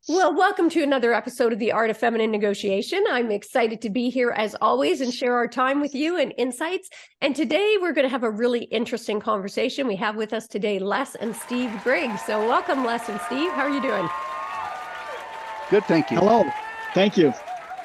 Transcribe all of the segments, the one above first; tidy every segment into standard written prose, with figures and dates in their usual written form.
Well, welcome to another episode of The Art of Feminine Negotiation. I'm excited to be here as always and share our time with you and insights. And today we're going to have a really interesting conversation. We have with us today Les and Steve Grigg. So welcome, Les and Steve. How are you doing? Good, thank you. Hello. Thank you.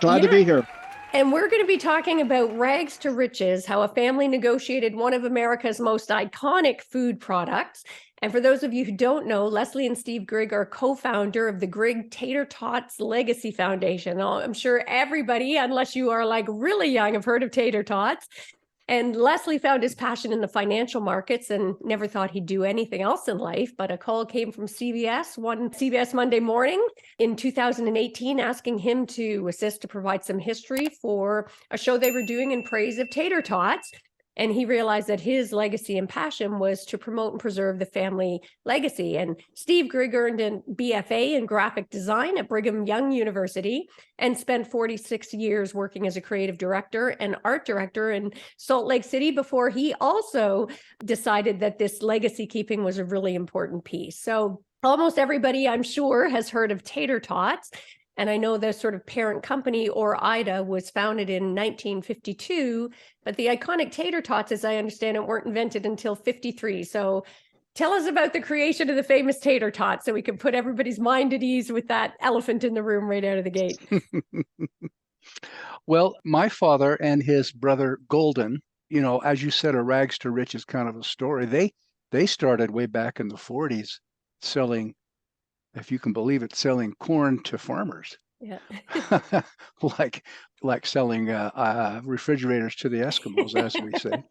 Glad to be here. And we're going to be talking about rags to riches, how a family negotiated one of America's most iconic food products. And for those of you who don't know, Leslie and Steve Grigg are co-founder of the Grigg Tater Tots Legacy Foundation. I'm sure everybody, unless you are like really young, have heard of Tater Tots. And Leslie found his passion in the financial markets and never thought he'd do anything else in life. But a call came from CBS one CBS Monday morning in 2018, asking him to assist to provide some history for a show they were doing in praise of tater tots. And he realized that his legacy and passion was to promote and preserve the family legacy. And Steve Grigg earned a BFA in graphic design at Brigham Young University and spent 46 years working as a creative director and art director in Salt Lake City before he also decided that this legacy keeping was a really important piece. So almost everybody, I'm sure, has heard of Tater Tots. And I know the sort of parent company, or IDA, was founded in 1952, but the iconic tater tots, as I understand it, weren't invented until 53. So tell us about the creation of the famous tater tot so we can put everybody's mind at ease with that elephant in the room right out of the gate. Well, my father and his brother Golden, as you said, a rags to riches kind of a story. They started way back in the 40s selling, if you can believe it, selling corn to farmers. Yeah. like selling refrigerators to the Eskimos, as we say.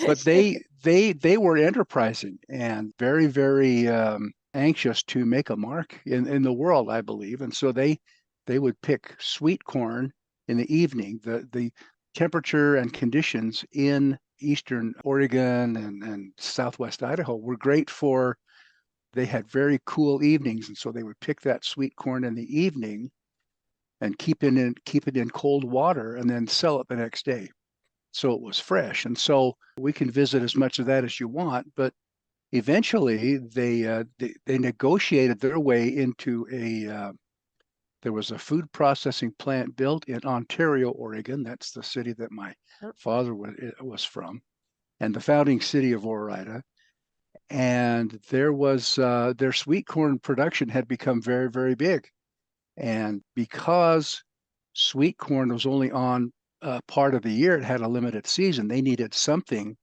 But they were enterprising and very, very anxious to make a mark in the world, I believe. And so they would pick sweet corn in the evening. The temperature and conditions in eastern Oregon and southwest Idaho were great for. They had very cool evenings, and so they would pick that sweet corn in the evening and keep it in cold water and then sell it the next day. So it was fresh. And so we can visit as much of that as you want, but eventually they negotiated their way into there was a food processing plant built in Ontario, Oregon. That's the city that my father was from, and the founding city of Ore-Ida. And there was their sweet corn production had become very, very big. And because sweet corn was only on part of the year, it had a limited season, they needed something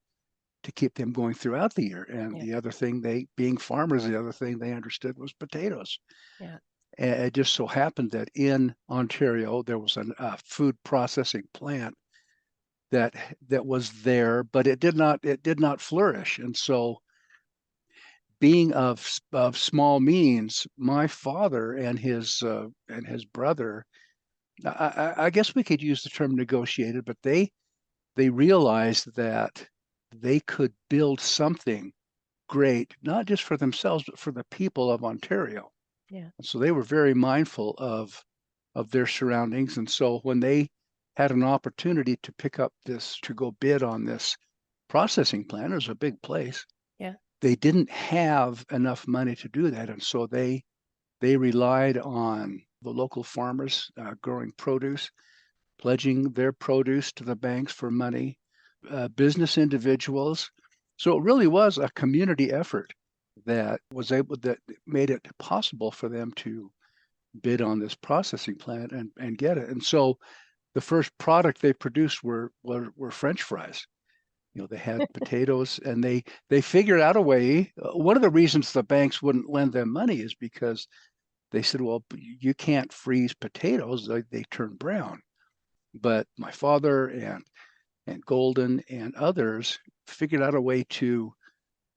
to keep them going throughout the year. And the other thing, being farmers, the other thing they understood was potatoes. Yeah. And it just so happened that in Ontario, there was a food processing plant that was there, but it did not flourish. And so being of small means, my father and his brother, I guess we could use the term negotiated, but they realized that they could build something great, not just for themselves, but for the people of Ontario. Yeah. And so they were very mindful of their surroundings. And so when they had an opportunity to go bid on this processing plant, it was a big place. Yeah. They didn't have enough money to do that, and so they relied on the local farmers growing produce, pledging their produce to the banks for money, business individuals. So it really was a community effort that made it possible for them to bid on this processing plant and get it. And so the first product they produced were French fries. They had potatoes, and they figured out a way. One of the reasons the banks wouldn't lend them money is because they said, well, you can't freeze potatoes. They turn brown. But my father and Golden and others figured out a way to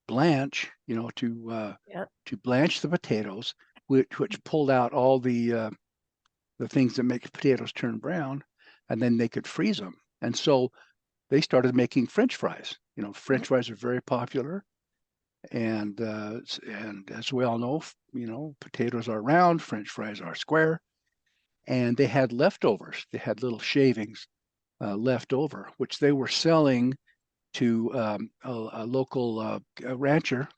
blanch, to blanch the potatoes, which pulled out all the things that make potatoes turn brown, and then they could freeze them. And so they started making French fries. French fries are very popular, and as we all know, potatoes are round, French fries are square, and they had leftovers. They had little shavings left over, which they were selling to a local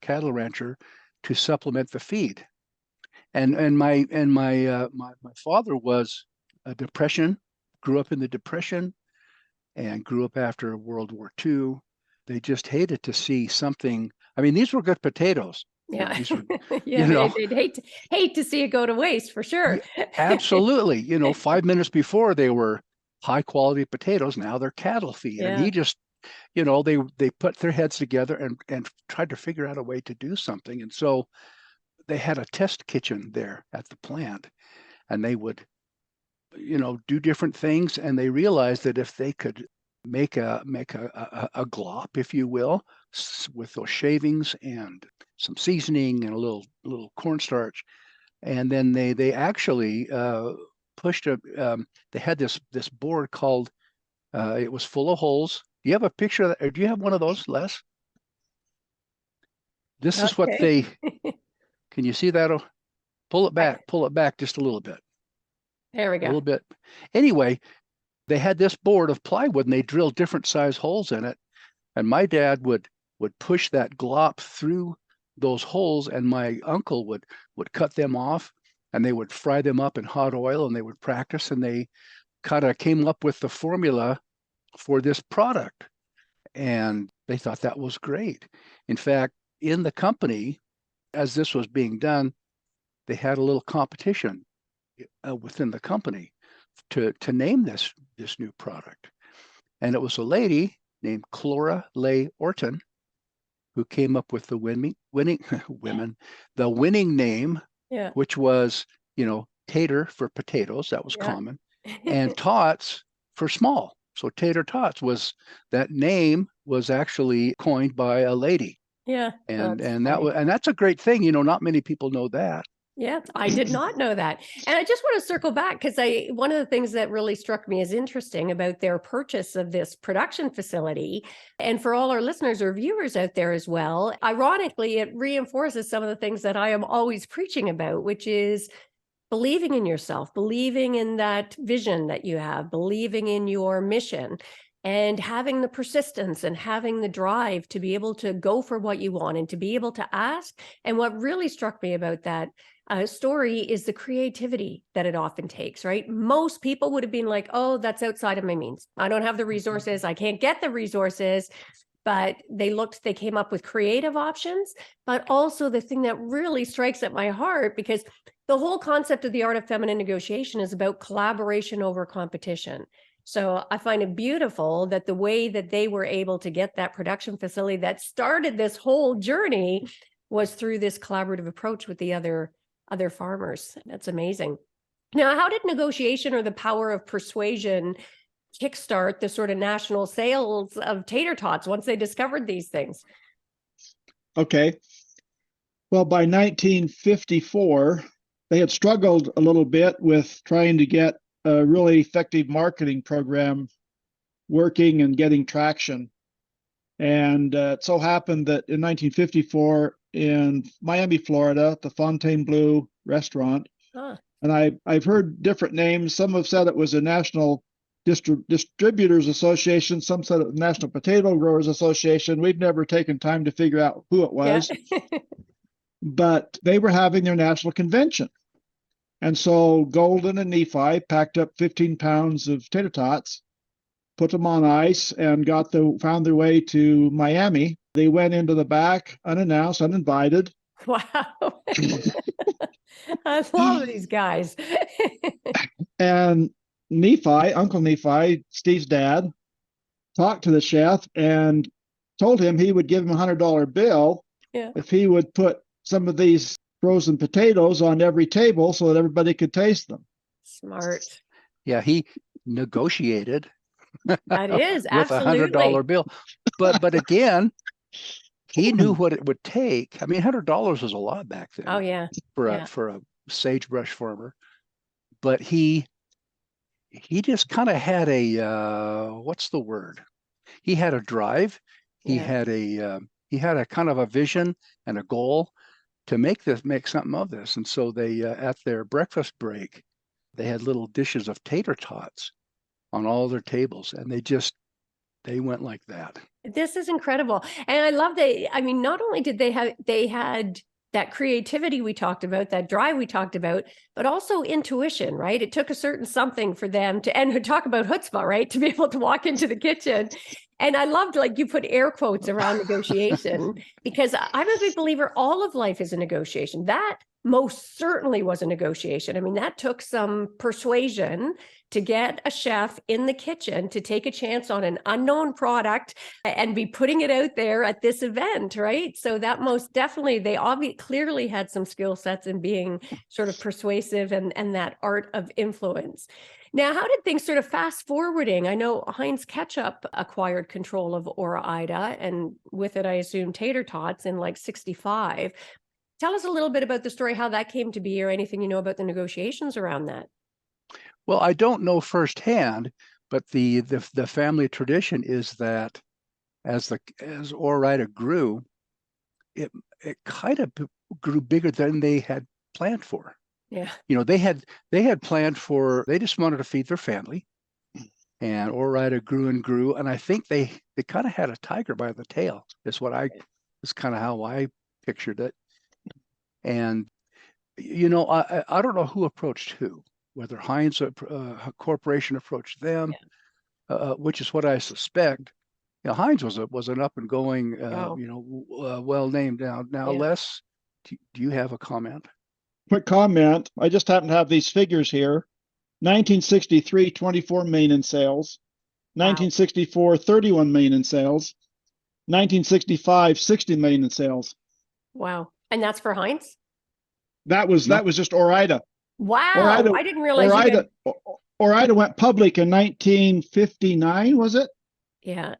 cattle rancher, to supplement the feed. And my father was a Depression, grew up in the Depression, and grew up after World War II. They just hated to see something. I mean, these were good potatoes. Yeah. These were, Yeah, you know, they'd hate to see it go to waste for sure. absolutely. 5 minutes before they were high quality potatoes. Now they're cattle feed. And Yeah. he just, they put their heads together and tried to figure out a way to do something. And so they had a test kitchen there at the plant, and they would, do different things. And they realized that if they could make a glop, if you will, with those shavings and some seasoning and a little cornstarch, and then they actually pushed they had this board called, it was full of holes. Do you have a picture of that, or do you have one of those, Les? This is what Okay. can you see that? Pull it back just a little bit. There we A little go. bit. Anyway, they had this board of plywood, and they drilled different size holes in it. And my dad would push that glop through those holes, and my uncle would cut them off, and they would fry them up in hot oil, and they would practice, and they kind of came up with the formula for this product. And they thought that was great. In fact, in the company, as this was being done, they had a little competition within the company to name this new product. And it was a lady named Clora Leigh Orton who came up with the winning name, Yeah. which was, Tater for potatoes. That was Yeah. common. And Tots for small. So Tater Tots that name was actually coined by a lady. Yeah. And That's and funny. that's a great thing. Not many people know that. Yeah, I did not know that. And I just want to circle back because one of the things that really struck me as interesting about their purchase of this production facility, and for all our listeners or viewers out there as well, ironically, it reinforces some of the things that I am always preaching about, which is believing in yourself, believing in that vision that you have, believing in your mission, and having the persistence and having the drive to be able to go for what you want and to be able to ask. And what really struck me about that story is the creativity that it often takes, right? Most people would have been like, oh, that's outside of my means. I don't have the resources. I can't get the resources. But they came up with creative options. But also the thing that really strikes at my heart, because the whole concept of the art of feminine negotiation is about collaboration over competition. So I find it beautiful that the way that they were able to get that production facility that started this whole journey was through this collaborative approach with the other farmers. That's amazing. Now, how did negotiation or the power of persuasion kickstart the sort of national sales of tater tots once they discovered these things? Okay. Well, by 1954, they had struggled a little bit with trying to get a really effective marketing program working and getting traction. And it so happened that in 1954 in Miami, Florida, the Fontainebleau restaurant, and I've heard different names. Some have said it was a National Distributors Association. Some said it was National Potato Growers Association. We've never taken time to figure out who it was. Yeah. But they were having their national convention. And so Golden and Nephi packed up 15 pounds of tater tots, put them on ice, and found their way to Miami. They went into the back unannounced, uninvited. Wow. I love these guys. And Uncle Nephi, Steve's dad, talked to the chef and told him he would give him a $100 bill if he would put some of these frozen potatoes on every table so that everybody could taste them. Smart. Yeah, he negotiated That is with absolutely $100 bill. But again, he knew what it would take. I mean, $100 was a lot back then. Oh yeah. For a sagebrush farmer. But he just kind of had what's the word? He had a drive. He had a kind of a vision and a goal to make something of this. And so they at their breakfast break, they had little dishes of tater tots on all their tables, and they went like that. This is incredible. And I love that. I mean, not only did they had that creativity we talked about, that drive we talked about, but also intuition, right? It took a certain something for them to, and talk about chutzpah, right? To be able to walk into the kitchen. And I loved, like, you put air quotes around negotiation, because I'm a big believer all of life is a negotiation. That most certainly was a negotiation. I mean, that took some persuasion to get a chef in the kitchen to take a chance on an unknown product and be putting it out there at this event, right? So that most definitely, they clearly had some skill sets in being sort of persuasive and that art of influence. Now, how did things sort of fast forwarding? I know Heinz Ketchup acquired control of Ore-Ida, and with it, I assume Tater Tots in like 65. Tell us a little bit about the story, how that came to be, or anything you know about the negotiations around that. Well, I don't know firsthand, but the family tradition is that as Ore-Ida grew, it kind of grew bigger than they had planned for. Yeah. You know, they had planned for, they just wanted to feed their family, and Ore-Ida grew and grew, and I think they kind of had a tiger by the tail. Is kind of how I pictured it. And you know, I don't know who approached who, whether Heinz Corporation approached them, which is what I suspect. You know, Heinz was an up and going, well named. Now, Les, do you have a comment? Quick comment. I just happen to have these figures here. 1963, 24 million in sales. 1964, 31 million in sales. 1965, 60 million in sales. Wow. And that's for Heinz? That was just Ore-Ida. Wow. Ore-Ida, I didn't realize Ore-Ida went public in 1959, was it? Yeah.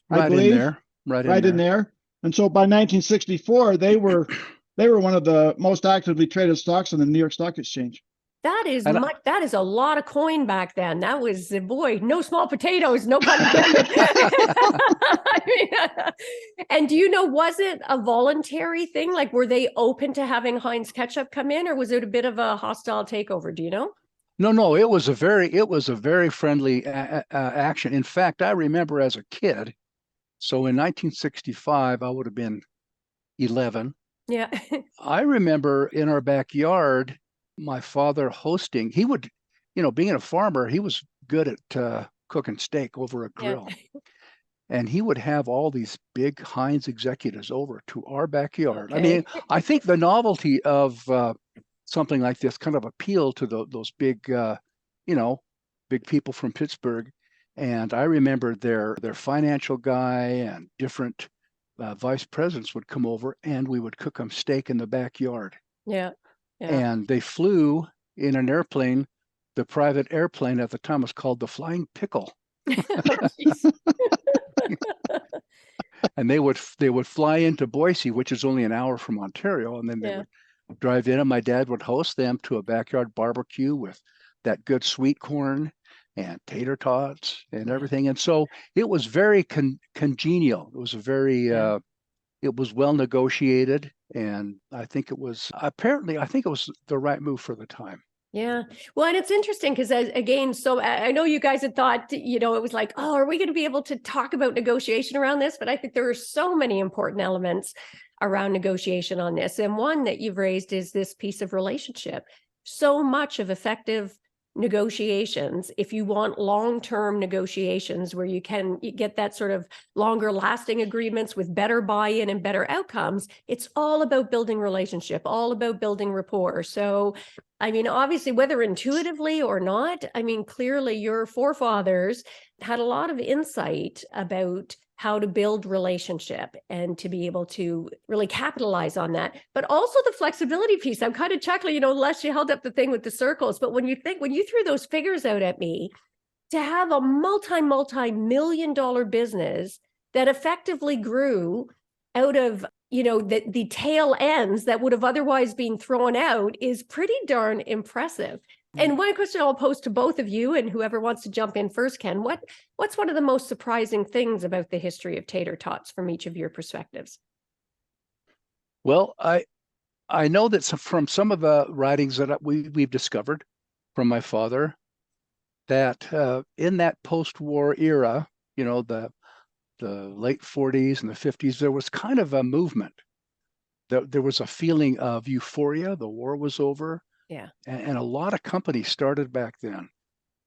I believe. Right in there. And so by 1964, they were one of the most actively traded stocks on the New York Stock Exchange. That is that is a lot of coin back then. That was, boy, no small potatoes, no pun intended. I mean, and do you know, was it a voluntary thing? Like, were they open to having Heinz Ketchup come in, or was it a bit of a hostile takeover? Do you know? No, it was a very friendly action. In fact, I remember as a kid, so in 1965, I would have been 11. Yeah. I remember in our backyard, my father hosting. He would, you know, being a farmer, he was good at cooking steak over a grill. Yeah. And he would have all these big Heinz executives over to our backyard. Okay. I mean, I think the novelty of something like this kind of appealed to those big, big people from Pittsburgh. And I remember their financial guy and different vice presidents would come over, and we would cook them steak in the backyard. Yeah. And they flew in an airplane. The private airplane at the time was called the Flying Pickle. And they would fly into Boise, which is only an hour from Ontario, and then they would drive in, and my dad would host them to a backyard barbecue with that good sweet corn and tater tots and everything. And so it was very congenial. It was a very it was well negotiated, and I think it was the right move for the time. Yeah. Well, and it's interesting because, again, so I know you guys had thought, you know, it was like, oh, are we going to be able to talk about negotiation around this? But I think there are so many important elements around negotiation on this. And one that you've raised is this piece of relationship. So much of effective negotiations, if you want long-term negotiations where you get that sort of longer lasting agreements with better buy-in and better outcomes, it's all about building relationship, all about building rapport. So, I mean, obviously, whether intuitively or not, I mean, clearly your forefathers had a lot of insight about how to build relationship and to be able to really capitalize on that. But also the flexibility piece. I'm kind of chuckling, you know, Les, you held up the thing with the circles, but when you threw those figures out at me, to have a multi-million-dollar business that effectively grew out of, you know, the tail ends that would have otherwise been thrown out is pretty darn impressive. And one question I'll pose to both of you, and whoever wants to jump in first, Ken, what's one of the most surprising things about the history of tater tots from each of your perspectives? Well, I know that from some of the writings that we've discovered from my father, that in that post-war era, you know, the late 40s and the 50s, there was kind of a movement there was a feeling of euphoria. The war was over. Yeah. And a lot of companies started back then.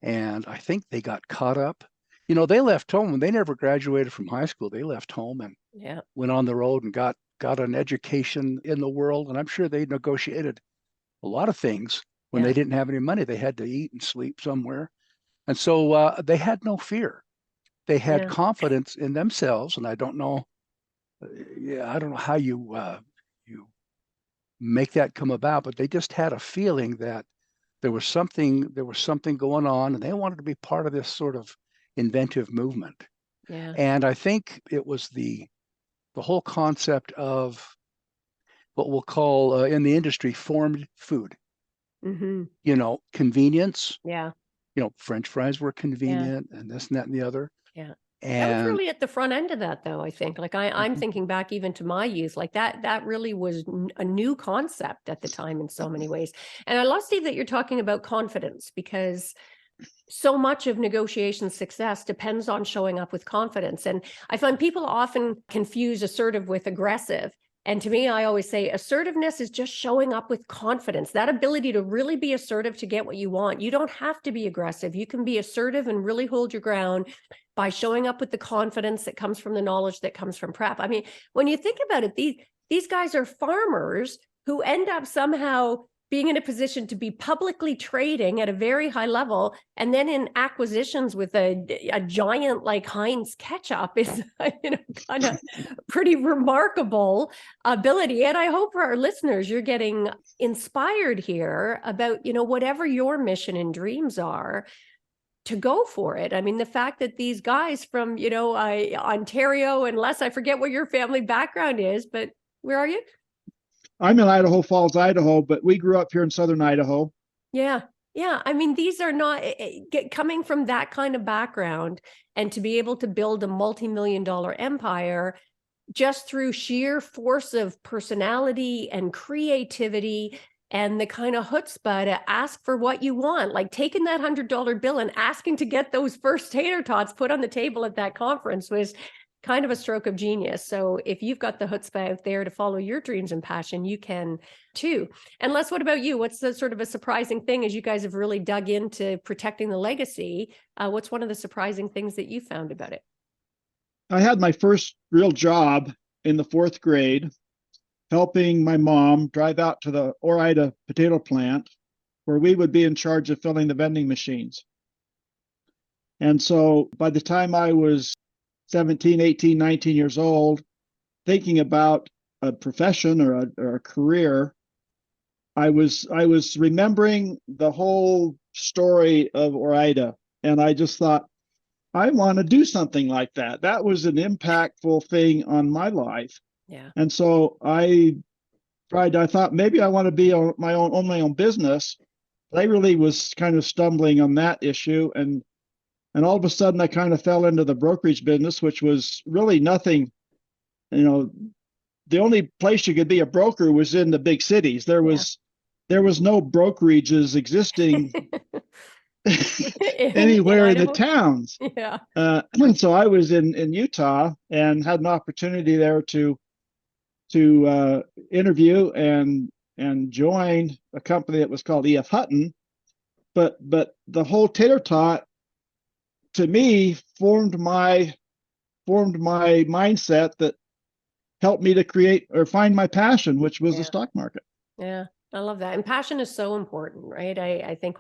And I think they got caught up. They left home and they never graduated from high school. They left home and Yeah. went on the road and got an education in the world. And I'm sure they negotiated a lot of things when Yeah. they didn't have any money. They had to eat and sleep somewhere. And so they had no fear. They had Yeah. confidence in themselves. And I don't know, I don't know how you make that come about, but they just had a feeling that there was something going on, and they wanted to be part of this sort of inventive movement. Yeah. And I think it was the whole concept of what we'll call in the industry formed food. Mm-hmm. Convenience. Yeah. French fries were convenient, and this and that and the other. Yeah. That was And really at the front end of that, though, I think. Like I'm thinking back even to my youth, like that really was a new concept at the time in so many ways. And I love, Steve, that you're talking about confidence, because so much of negotiation success depends on showing up with confidence. And I find people often confuse assertive with aggressive. And to me, I always say assertiveness is just showing up with confidence, that ability to really be assertive to get what you want. You don't have to be aggressive. You can be assertive and really hold your ground by showing up with the confidence that comes from the knowledge that comes from prep. I mean, when you think about it, these guys are farmers who end up somehow being in a position to be publicly trading at a very high level, and then in acquisitions with a giant like Heinz ketchup is kind of pretty remarkable ability. And I hope for our listeners, you're getting inspired here about, whatever your mission and dreams are, to go for it. I mean, the fact that these guys from, Ontario, unless I forget what your family background is, but where are you? I'm in Idaho Falls, Idaho, but we grew up here in southern Idaho. Yeah. Yeah. I mean, these are not coming from that kind of background, and to be able to build a multi-million-dollar empire just through sheer force of personality and creativity and the kind of chutzpah to ask for what you want, like taking that $100 bill and asking to get those first tater tots put on the table at that conference, was kind of a stroke of genius. So if you've got the chutzpah out there to follow your dreams and passion, you can too. And Les, what about you? What's the sort of a surprising thing, as you guys have really dug into protecting the legacy? What's one of the surprising things that you found about it? I had my first real job in the 4th grade, helping my mom drive out to the Ore-Ida potato plant, where we would be in charge of filling the vending machines. And so by the time I was 17, 18, 19 years old, thinking about a profession or a career, I was remembering the whole story of Ore-Ida, and I just thought, I want to do something like that. That was an impactful thing on my life. Yeah. And so I thought maybe I want to be own my own business. I really was kind of stumbling on that issue. And all of a sudden I kind of fell into the brokerage business, which was really nothing. The only place you could be a broker was in the big cities. There was no brokerages existing anywhere in the towns. Yeah. And so I was in Utah and had an opportunity there to interview and join a company that was called E.F. Hutton. But the whole tater tot, to me, formed my mindset that helped me to create or find my passion, which was the stock market. Yeah, I love that. And passion is so important, right? I think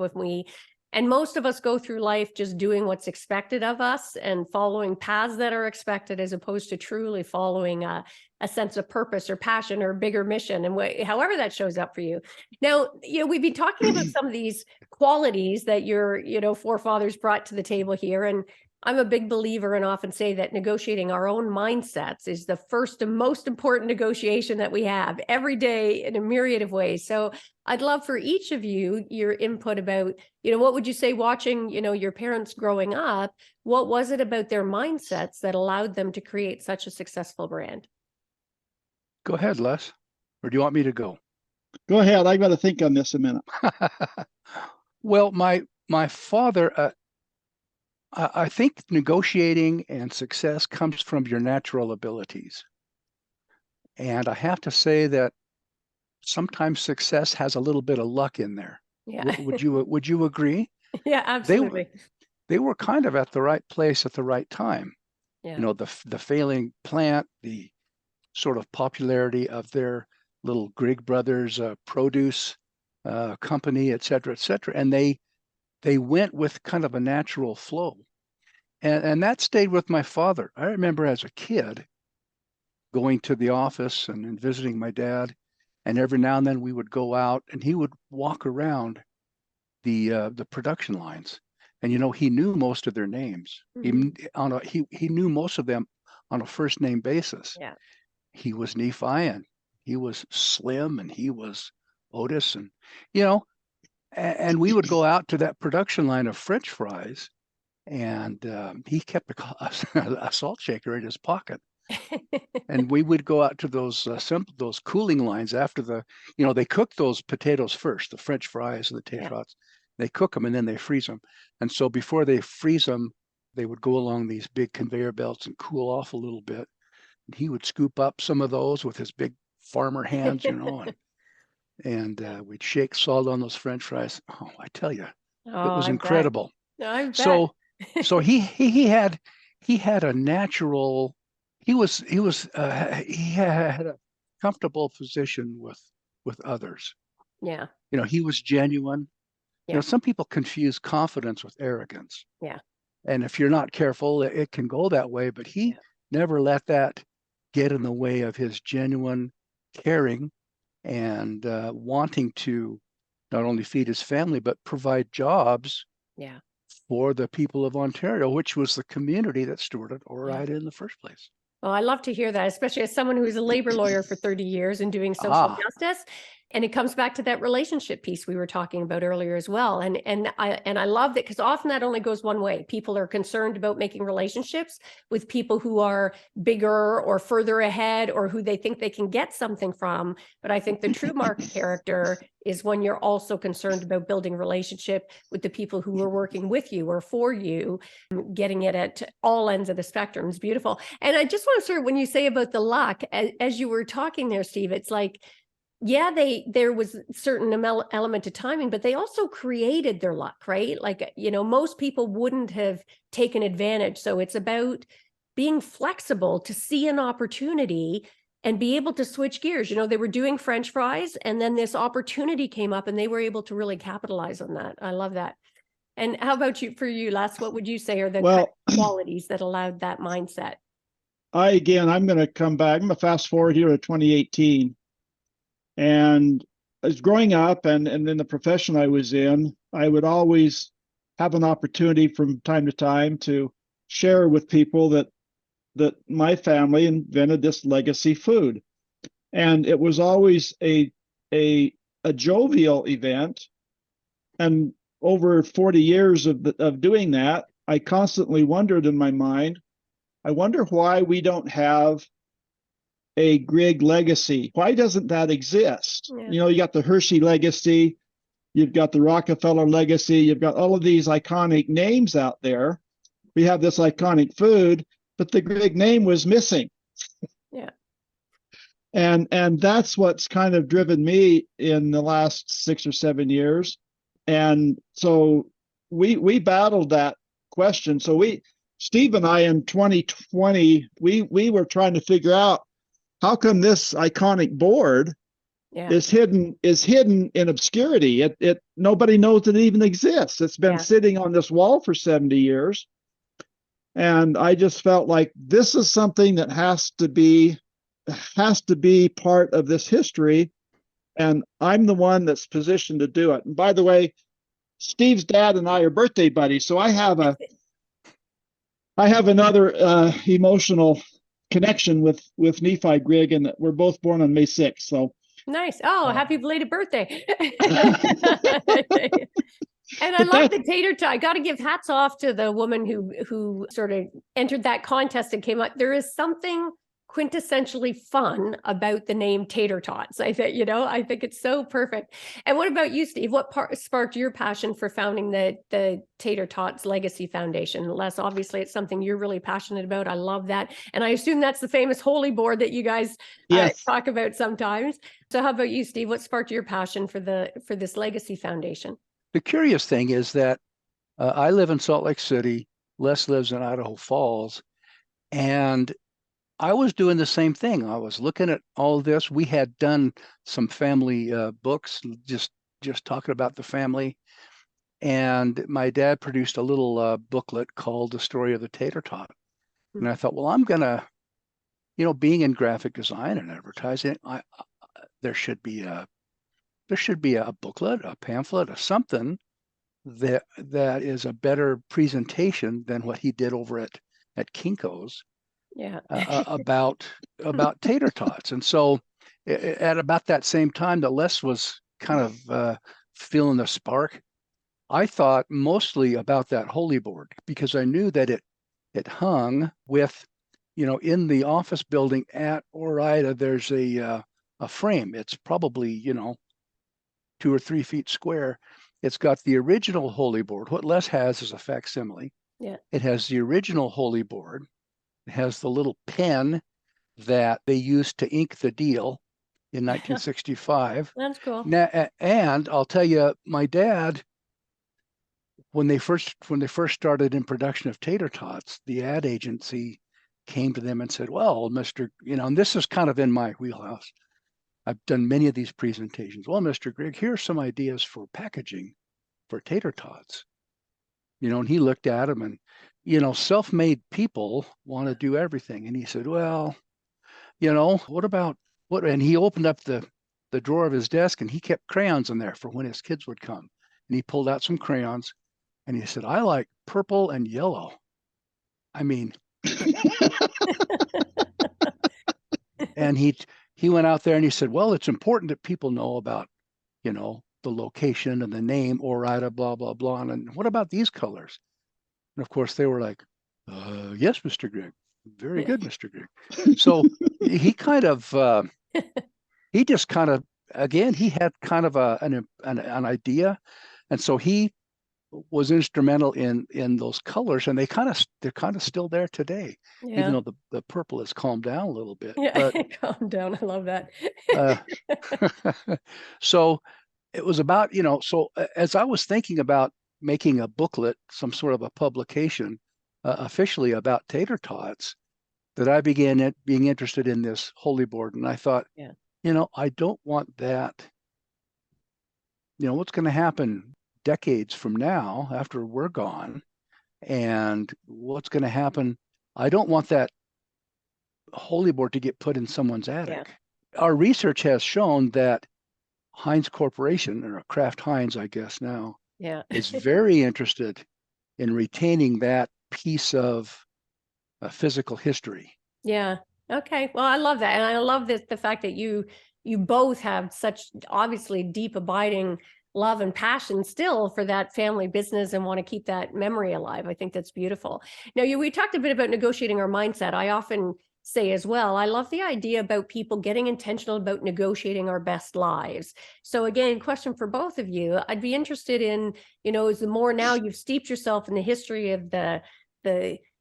and most of us go through life just doing what's expected of us and following paths that are expected, as opposed to truly following a sense of purpose or passion or bigger mission, and however that shows up for you. Now, we've been talking about some of these qualities that your, forefathers brought to the table here. And I'm a big believer and often say that negotiating our own mindsets is the first and most important negotiation that we have every day in a myriad of ways. So I'd love for each of you, your input about, what would you say watching, your parents growing up, what was it about their mindsets that allowed them to create such a successful brand? Go ahead, Les. Or do you want me to go? Go ahead. I got to think on this a minute. Well, my father, I think negotiating and success comes from your natural abilities. And I have to say that sometimes success has a little bit of luck in there. Yeah. Would you agree? Yeah, absolutely. They were kind of at the right place at the right time. Yeah. You know, the failing plant, the sort of popularity of their little Grigg Brothers produce company, et cetera, and they went with kind of a natural flow, and that stayed with my father. I remember as a kid going to the office and visiting my dad, and every now and then we would go out, and he would walk around the production lines, and you know he knew most of their names. He knew most of them on a first name basis. Yeah. He was Nephi, and he was Slim, and he was Otis, and you know, and we would go out to that production line of French fries, and he kept a salt shaker in his pocket, and we would go out to those cooling lines after they cook those potatoes first, the French fries and the tater tots. They cook them and then they freeze them, and so before they freeze them, they would go along these big conveyor belts and cool off a little bit. And he would scoop up some of those with his big farmer hands, and we'd shake salt on those French fries. Oh, I tell you, it was incredible. I bet. So he had a natural. He had a comfortable position with others. Yeah. You know, he was genuine. Yeah. You know, some people confuse confidence with arrogance. Yeah. And if you're not careful, it can go that way. But he never let that get in the way of his genuine caring and wanting to not only feed his family, but provide jobs for the people of Ontario, which was the community that stewarded Ore-Ida in the first place. Well, I love to hear that, especially as someone who's a labor lawyer for 30 years and doing social justice. And it comes back to that relationship piece we were talking about earlier as well. And I love that, because often that only goes one way. People are concerned about making relationships with people who are bigger or further ahead, or who they think they can get something from. But I think the true mark character is when you're also concerned about building relationship with the people who are working with you or for you, getting it at all ends of the spectrum. Is beautiful. And I just want to sort of, when you say about the luck, as you were talking there, Steve, it's like, there was certain element of timing, but they also created their luck, right? Like, most people wouldn't have taken advantage. So it's about being flexible to see an opportunity and be able to switch gears. They were doing French fries, and then this opportunity came up and they were able to really capitalize on that. I love that. And how about for you, Les, what would you say are the qualities that allowed that mindset? I'm going to come back. I'm going to fast forward here to 2018. And as growing up and in the profession I was in, I would always have an opportunity from time to time to share with people that my family invented this legacy food. And it was always a jovial event. And over 40 years of doing that, I constantly wondered in my mind, I wonder why we don't have a Grigg legacy. Why doesn't that exist? You got the Hershey legacy, you've got the Rockefeller legacy, you've got all of these iconic names out there. We have this iconic food, but the Grigg name was missing. Yeah. And that's what's kind of driven me in the last 6 or 7 years. And so we battled that question. So Steve and I in 2020, we were trying to figure out, how come this iconic board is hidden in obscurity? It nobody knows it even exists. It's been sitting on this wall for 70 years. And I just felt like this is something that has to be part of this history. And I'm the one that's positioned to do it. And by the way, Steve's dad and I are birthday buddies. So I have another emotional connection with Nephi Grigg, and we're both born on May 6th. So nice. Oh, happy belated birthday. And I love the tater tot. I got to give hats off to the woman who sort of entered that contest and came up. There is something quintessentially fun about the name Tater Tots. I think, I think it's so perfect. And what about you, Steve? What sparked your passion for founding the Tater Tots Legacy Foundation? Les, obviously it's something you're really passionate about. I love that. And I assume that's the famous holy board that you guys Yes. talk about sometimes. So how about you, Steve? What sparked your passion for this Legacy Foundation? The curious thing is that I live in Salt Lake City. Les lives in Idaho Falls. And I was doing the same thing. I was looking at all this. We had done some family books, just talking about the family. And my dad produced a little booklet called The Story of the Tater Tot. And I thought, well, I'm going to, being in graphic design and advertising, there should be a booklet, a pamphlet, or something that is a better presentation than what he did over at Kinko's. Yeah. About tater tots. And so at about that same time that Les was kind of feeling the spark, I thought mostly about that holy board, because I knew that it hung with, in the office building at Ore-Ida, there's a frame. It's probably, 2 or 3 feet square. It's got the original holy board. What Les has is a facsimile. Yeah. It has the original holy board. It has the little pen that they used to ink the deal in 1965. That's cool. Now, and I'll tell you, my dad, when they first started in production of Tater Tots, the ad agency came to them and said, "Well, Mr. And this is kind of in my wheelhouse. I've done many of these presentations. Well, Mr. Grigg, here's some ideas for packaging for Tater Tots." And he looked at them and, self-made people want to do everything. And he said, "Well, what about what?" And he opened up the drawer of his desk and he kept crayons in there for when his kids would come. And he pulled out some crayons and he said, "I like purple and yellow." I mean, and he went out there and he said, "Well, it's important that people know about, the location and the name, Ore-Ida, blah, blah, blah. And what about these colors?" And of course, they were like, "Yes, Mr. Grigg. Very good, Mr. Grigg." So he kind of, he just kind of, again, he had kind of an idea. And so he was instrumental in those colors, and they're kind of still there today, even though the purple has calmed down a little bit. Yeah, calm down. I love that. So it was about, so as I was thinking about making a booklet, some sort of a publication officially about Tater Tots, that I began being interested in this holy board. And I thought, I don't want that. What's going to happen decades from now after we're gone, and what's going to happen? I don't want that holy board to get put in someone's attic. Yeah. Our research has shown that Heinz Corporation, or Kraft Heinz, I guess now, is very interested in retaining that piece of physical history. Yeah. Okay. Well, I love that. And I love the fact that you both have such obviously deep, abiding love and passion still for that family business and want to keep that memory alive. I think that's beautiful. Now, we talked a bit about negotiating our mindset. I often say as well, I love the idea about people getting intentional about negotiating our best lives. So again, question for both of you. I'd be interested in, as the more now you've steeped yourself in the history of the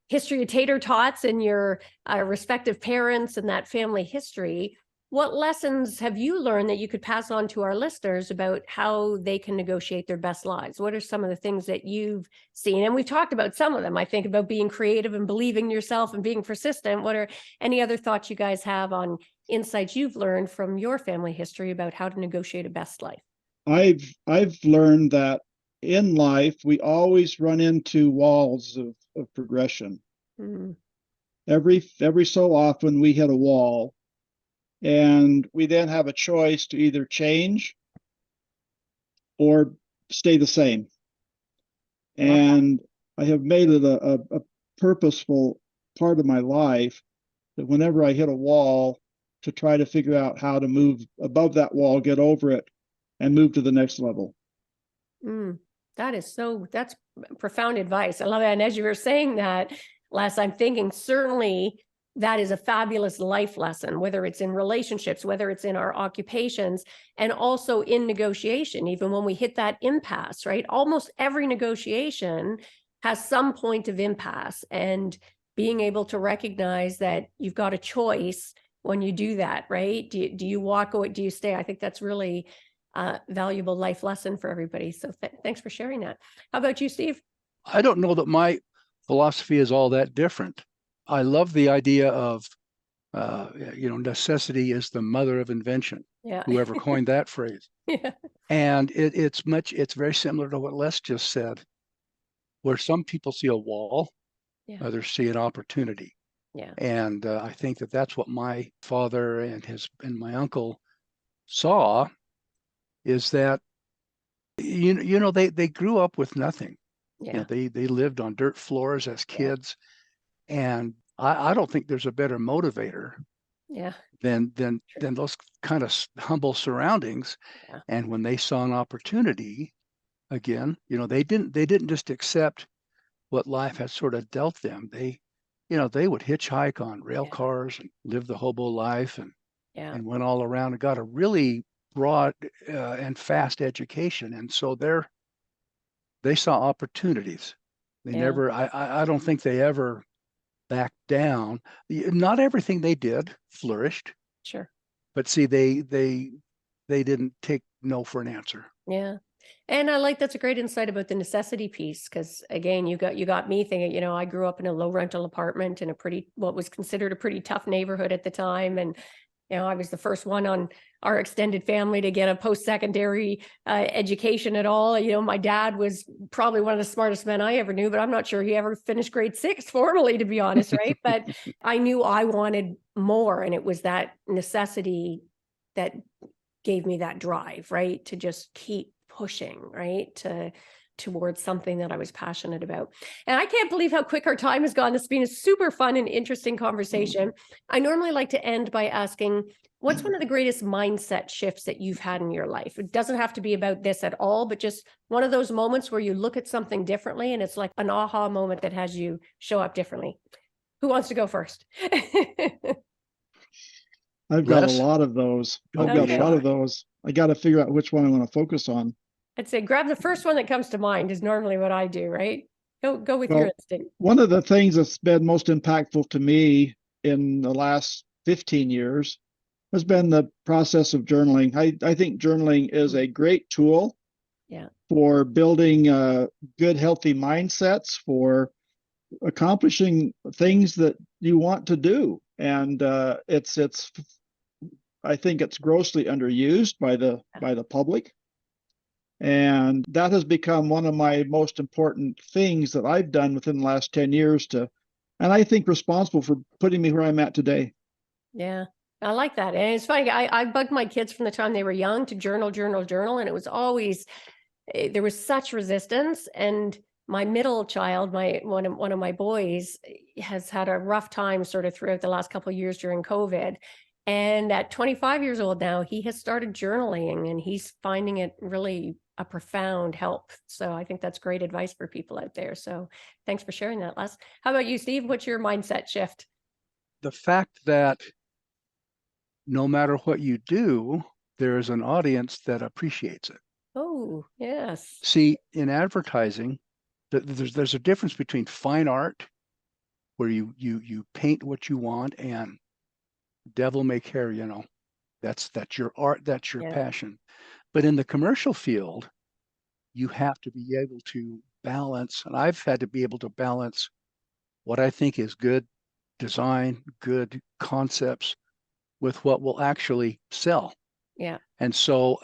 history of Tater Tots and your respective parents and that family history, what lessons have you learned that you could pass on to our listeners about how they can negotiate their best lives? What are some of the things that you've seen? And we've talked about some of them, I think, about being creative and believing in yourself and being persistent. What are any other thoughts you guys have on insights you've learned from your family history about how to negotiate a best life? I've learned that in life, we always run into walls of progression. Mm-hmm. Every so often we hit a wall. And we then have a choice to either change or stay the same. And I have made it a purposeful part of my life that whenever I hit a wall, to try to figure out how to move above that wall, get over it, and move to the next level. That's profound advice. I love that. And as you were saying that, Les, I'm thinking certainly that is a fabulous life lesson, whether it's in relationships, whether it's in our occupations, and also in negotiation. Even when we hit that impasse, right? Almost every negotiation has some point of impasse, and being able to recognize that you've got a choice when you do that, right? Do you walk away? Do you stay? I think that's really a valuable life lesson for everybody. So thanks for sharing that. How about you, Steve? I don't know that my philosophy is all that different. I love the idea of, necessity is the mother of invention. Yeah. Whoever coined that phrase. Yeah. And it's very similar to what Les just said, where some people see a wall, Yeah. others see an opportunity. Yeah. And I think that that's what my father and my uncle saw, is that, they grew up with nothing. Yeah. They lived on dirt floors as kids. And I don't think there's a better motivator Yeah. than those kind of humble surroundings. Yeah. And when they saw an opportunity, again, they didn't just accept what life had sort of dealt them. They would hitchhike on rail cars and live the hobo life, and went all around and got a really broad and fast education. And so they saw opportunities. They never, I don't think they ever backed down. Not everything they did flourished. Sure. But see, they didn't take no for an answer. Yeah. And that's a great insight about the necessity piece, because again, you got me thinking, I grew up in a low rental apartment in what was considered a pretty tough neighborhood at the time. And, I was the first one on our extended family to get a post-secondary education at all. My dad was probably one of the smartest men I ever knew, but I'm not sure he ever finished grade 6 formally, to be honest, right? But I knew I wanted more, and it was that necessity that gave me that drive, right? To just keep pushing, right? Towards something that I was passionate about. And I can't believe how quick our time has gone. This has been a super fun and interesting conversation. I normally like to end by asking, what's one of the greatest mindset shifts that you've had in your life? It doesn't have to be about this at all, but just one of those moments where you look at something differently and it's like an aha moment that has you show up differently. Who wants to go first? I've got Les? a lot of those. Don't I've got be a lot shy. of those. I got to figure out which one I want to focus on. I'd say grab the first one that comes to mind is normally what I do, right? Go with your Well, instinct. one of the things that's been most impactful to me in the last 15 years has been the process of journaling. I think journaling is a great tool for building good, healthy mindsets, for accomplishing things that you want to do. And I think it's grossly underused by the public. And that has become one of my most important things that I've done within the last 10 years and I think responsible for putting me where I'm at today. Yeah, I like that. And it's funny, I bugged my kids from the time they were young to journal. And it was always, there was such resistance. And my middle child, one of my boys, has had a rough time sort of throughout the last couple of years during COVID. And at 25 years old now, he has started journaling, and he's finding it really a profound help. So I think that's great advice for people out there. So thanks for sharing that, Les. How about you, Steve? What's your mindset shift? The fact that no matter what you do, there is an audience that appreciates it. Oh, yes. See, in advertising, there's a difference between fine art, where you paint what you want, and devil may care, that's your art, that's your passion. But in the commercial field, you have to be able to balance, and I've had to be able to balance what I think is good design, good concepts, with what will actually sell. Yeah. And so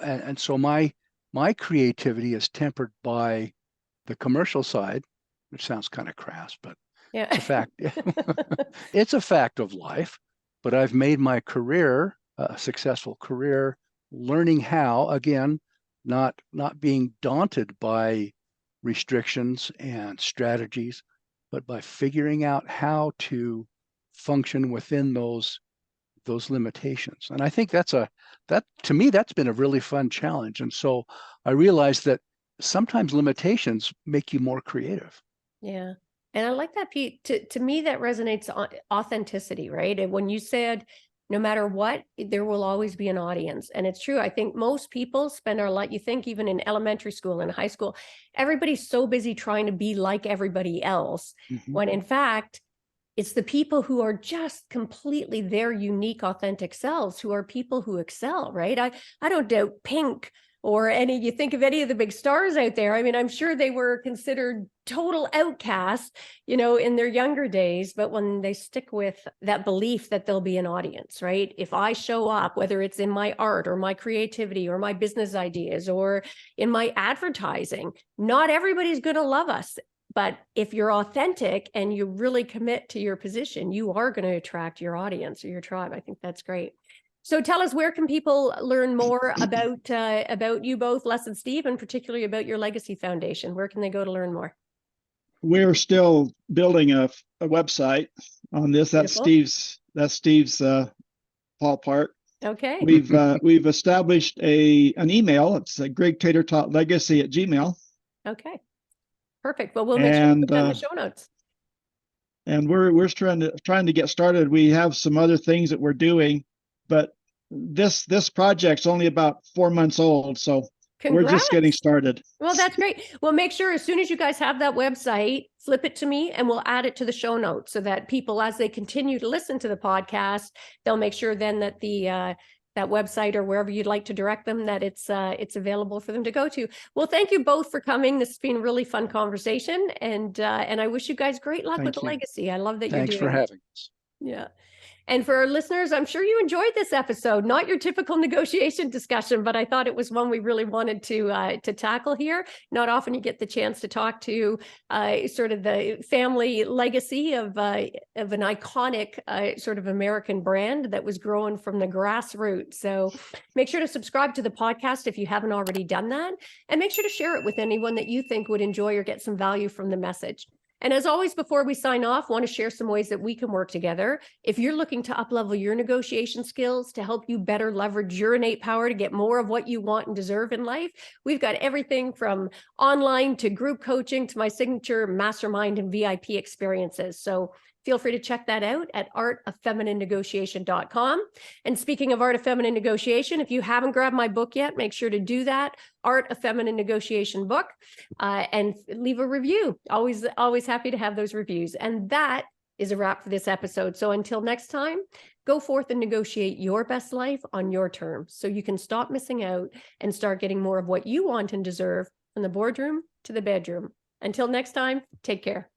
my creativity is tempered by the commercial side, which sounds kind of crass, but it's a fact. It's a fact of life. But I've made my career a successful career, learning how, again, not being daunted by restrictions and strategies, but by figuring out how to function within those limitations. And I think that to me, that's been a really fun challenge. And so I realized that sometimes limitations make you more creative. Yeah. And I like that, Pete. To me, that resonates on authenticity, right? And when you said, no matter what, there will always be an audience. And it's true. I think most people spend our life, you think even in elementary school and high school, everybody's so busy trying to be like everybody else, when in fact, it's the people who are just completely their unique, authentic selves who are people who excel, right? I don't doubt Pink or you think of any of the big stars out there. I mean, I'm sure they were considered total outcasts, in their younger days, but when they stick with that belief that there'll be an audience, right? If I show up, whether it's in my art or my creativity or my business ideas or in my advertising, not everybody's going to love us. But if you're authentic and you really commit to your position, you are going to attract your audience or your tribe. I think that's great. So tell us, where can people learn more about you both, Les and Steve, and particularly about your Legacy Foundation? Where can they go to learn more? We're still building a website on this. That's Steve's ballpark. Okay. We've established an email. It's grigg.tatertotlegacy@gmail. Okay. Perfect. Well, we'll make sure to put that in the show notes. And we're trying to get started. We have some other things that we're doing, but this project's only about 4 months old, so Congrats. We're just getting started. Well, that's great. Well, make sure as soon as you guys have that website, flip it to me and we'll add it to the show notes so that people, as they continue to listen to the podcast, they'll make sure then that that website or wherever you'd like to direct them, that it's available for them to go to. Well, thank you both for coming. This has been a really fun conversation, and I wish you guys great luck with the Legacy. I love that you're doing it. Thanks for having us. Yeah. And for our listeners, I'm sure you enjoyed this episode. Not your typical negotiation discussion, but I thought it was one we really wanted to tackle here. Not often you get the chance to talk to sort of the family legacy of an iconic sort of American brand that was growing from the grassroots. So make sure to subscribe to the podcast if you haven't already done that, and make sure to share it with anyone that you think would enjoy or get some value from the message. And as always, before we sign off, I want to share some ways that we can work together. If you're looking to up-level your negotiation skills to help you better leverage your innate power to get more of what you want and deserve in life, we've got everything from online to group coaching to my signature mastermind and VIP experiences. So feel free to check that out at artoffemininenegotiation.com. And speaking of Art of Feminine Negotiation, if you haven't grabbed my book yet, make sure to do that. Art of Feminine Negotiation book, and leave a review. Always happy to have those reviews. And that is a wrap for this episode. So until next time, go forth and negotiate your best life on your terms so you can stop missing out and start getting more of what you want and deserve from the boardroom to the bedroom. Until next time, take care.